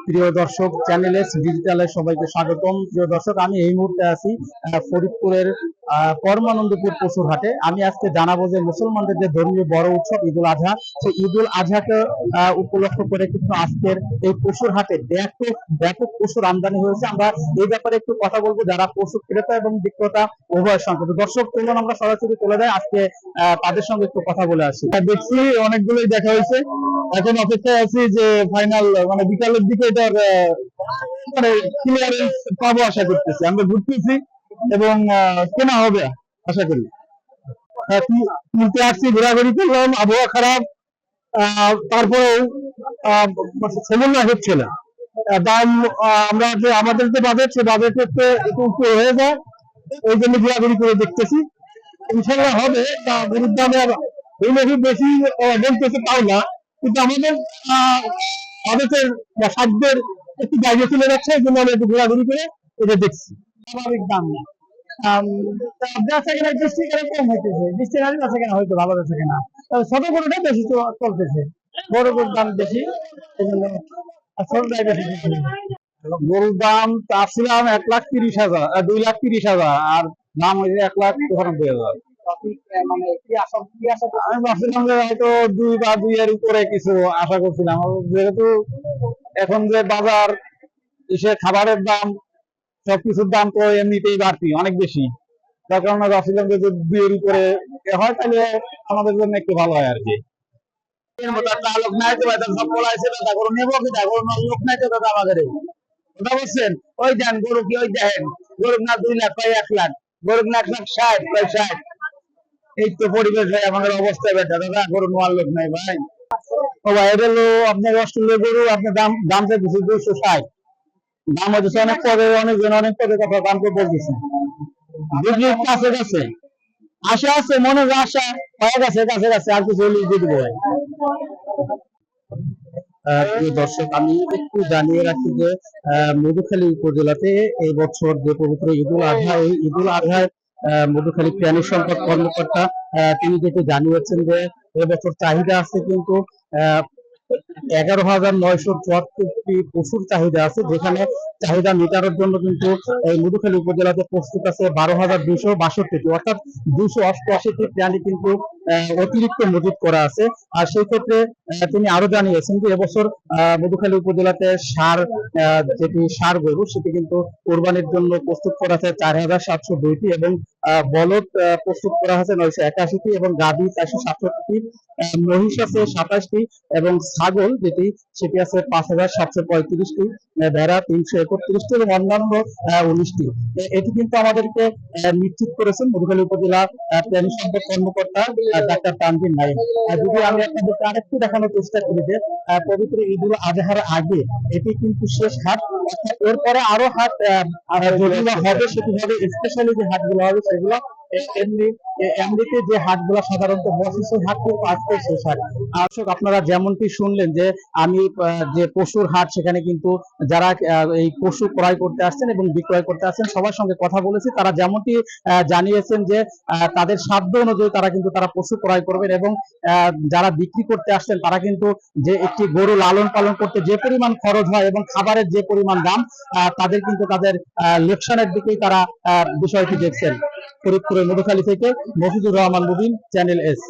প্রিয় দর্শক, channel S ডিজিটালে সবাইকে স্বাগতম। প্রিয় দর্শক, আমি এই মুহূর্তে আছি ফরিদপুরের পরমানন্দপুর পশুর হাটে। আমি আজকে জানাবো যে মুসলমানদের যে ধর্মীয় বড় উৎসব ঈদুল আজহা, সেই ঈদুল আজহাকে উপলক্ষ করে কিন্তু আজকের এই পশুর হাটে ব্যাপক ব্যাপক পশুর আমদানি হয়েছে। আমরা এই ব্যাপারে একটু কথা বলবো যারা পশু ক্রেতা এবং বিক্রেতা উভয় সংখ্যক। দর্শক, চলুন আমরা সরাসরি চলে যাই, আজকে তাদের সঙ্গে একটু কথা বলে আসি। দেখছি অনেকগুলোই দেখা হয়েছে, এখন অপেক্ষায় আছি যে ফাইনাল মানে বিকালের দিকে এটার মানে ক্লিয়ারেন্স পাবো আশা করতেছি। আমরা ঘুরতেছি এবং কেনা হবে আশা করি। কিনতে আসছি, ঘোরাঘুরি করলাম, আবহাওয়া খারাপ, তারপরেও সমন্বয় হচ্ছে না দাম। আমরা যে আমাদের যে বাজেট, সে বাজেটের একটু হয়ে যায়, ওই জন্য ঘোরাঘুরি করে দেখতেছি। ইনশাল্লাহ হবে। গরুর দামে বেশি বলতেছে তাও না, কিন্তু আমাদের বাজেটের বা সাধ্যের একটু বাইরে চলে যাচ্ছে, এই জন্য আমরা একটু ঘোরাঘুরি করে এটা দেখছি। স্বাভাবিক দাম না, বেচা কেনা বৃষ্টির কারণে কম হইতেছে, বৃষ্টির কারণে বেচা কেনা হয়তো ভালো বেচা কেনা। ছোট গরুটা বেশি চলতেছে, বড় গরুর দাম বেশি, এই জন্য ছোটটাই বেশি। গরুর দাম চাচ্ছিলাম 1,30,000, 2,30,000, আর দাম হয়েছে 1,95,000। মানে কি আশা আমি ভাবছিলাম যে হয়তো 2 বা 2 এর উপরে কিছু আশা করছিলাম, যেহেতু এখন যে বাজার এসে খাবারের দাম, সবকিছুর দাম তো এমনিতেই বাড়তি অনেক বেশি, তার কারণে ভাবছিলাম যে 2 এর উপরে হয় তাহলে আমাদের জন্য একটু ভালো হয় আর কি। লোক নাই তো সব বলাইছে, নেবো কি লোক নাই তো দাদা আমাদের কথা বলছেন। ওই দেন গরু কি, ওই দেখেন গরু না 2 লাখ, প্রায় 1 লাখ, গরু না 1,60,000, প্রায় 60। এই তো পরিবেশ ভাই, আমাদের অবস্থা বেটা দাদা, গরু নেওয়ার লোক নাই ভাই। ও ভাই, এটা হলো আপনার অস্ট্রেলিয়া গরু, আপনার দাম চাইতেছে 260, দাম হচ্ছে অনেক পরে, অনেকজন অনেক পরে কথা দাম তো বলতেছে। বিক্রির কাছে কাছে আশা আছে, মনে হয় আশা হয়ে গেছে, কাছে কাছে আর কিছু হলে দিয়ে দেবো ভাই। প্রিয় দর্শক, আমি একটু জানিয়ে রাখি যে মধুখালী উপজেলাতে এই বছর যে পবিত্র ঈদুল আজহা, এই ঈদুল আজহায় মধুখালী প্রাণী সম্পদ কর্মকর্তা তিনি যেটা জানিয়েছেন যে এবছর চাহিদা আছে কিন্তু 11,974টি পশুর চাহিদা আছে, যেখানে চাহিদা মেটানোর জন্য কিন্তু এই মধুখালী উপজেলাতে প্রস্তুত আছে 12,262টি, অর্থাৎ 288টি প্রাণী কিন্তু অতিরিক্ত মজুত করা আছে। আর সেই ক্ষেত্রে তিনি আরো জানিয়েছেন যে এবছর মধুখালী উপজেলাতে যেটি ষাঁড় গরু, সেটি কিন্তু কোরবানির জন্য প্রস্তুত করা আছে 4,702টি, এবং বলদ প্রস্তুত করা হয়েছে 981টি, এবং গাভী 467টি, মহিষ আছে 27টি, এবং ছাগল যেটি সেটি আছে 5,735টি, ভেড়া 331টি, এবং অন্যান্য 19টি। এটি কিন্তু আমাদেরকে নিশ্চিত করেছেন মধুখালী উপজেলা প্রাণী সম্পদ কর্মকর্তা ডাক্তার তানভীর নাইম। যদি আমি আপনাদেরকে আরেকটু দেখানোর চেষ্টা করি যে পবিত্র ঈদুল আজহার আগে এটি কিন্তু শেষ হাট, অর্থাৎ এরপরে আরো হাট যেগুলো হবে, সেটি হবে স্পেশালি যে হাটগুলো হবে সেগুলো। এমনিতে যে হাটগুলো সাধারণত বসে, সেই হাট কিন্তু আজকে শেষ হাট। দর্শক, আপনারা যেমনটি শুনলেন যে আমি যে পশুর হাট, সেখানে কিন্তু যারা এই পশু ক্রয় করতে আসছেন এবং বিক্রয় করতে আসছেন সবার সঙ্গে কথা বলেছি। তারা যেমনটি জানিয়েছেন যে তাদের সাধ্য অনুযায়ী তারা পশু ক্রয় করবেন, এবং যারা বিক্রি করতে আসছেন তারা কিন্তু যে একটি গরু লালন পালন করতে যে পরিমাণ খরচ হয় এবং খাবারের যে পরিমাণ দাম, তাদের লোকসানের দিকেই তারা বিষয়টি দেখছেন। ফরিদপুরের মধুখালী থেকে মফিজুর রহমান মুবিন, চ্যানেল এস।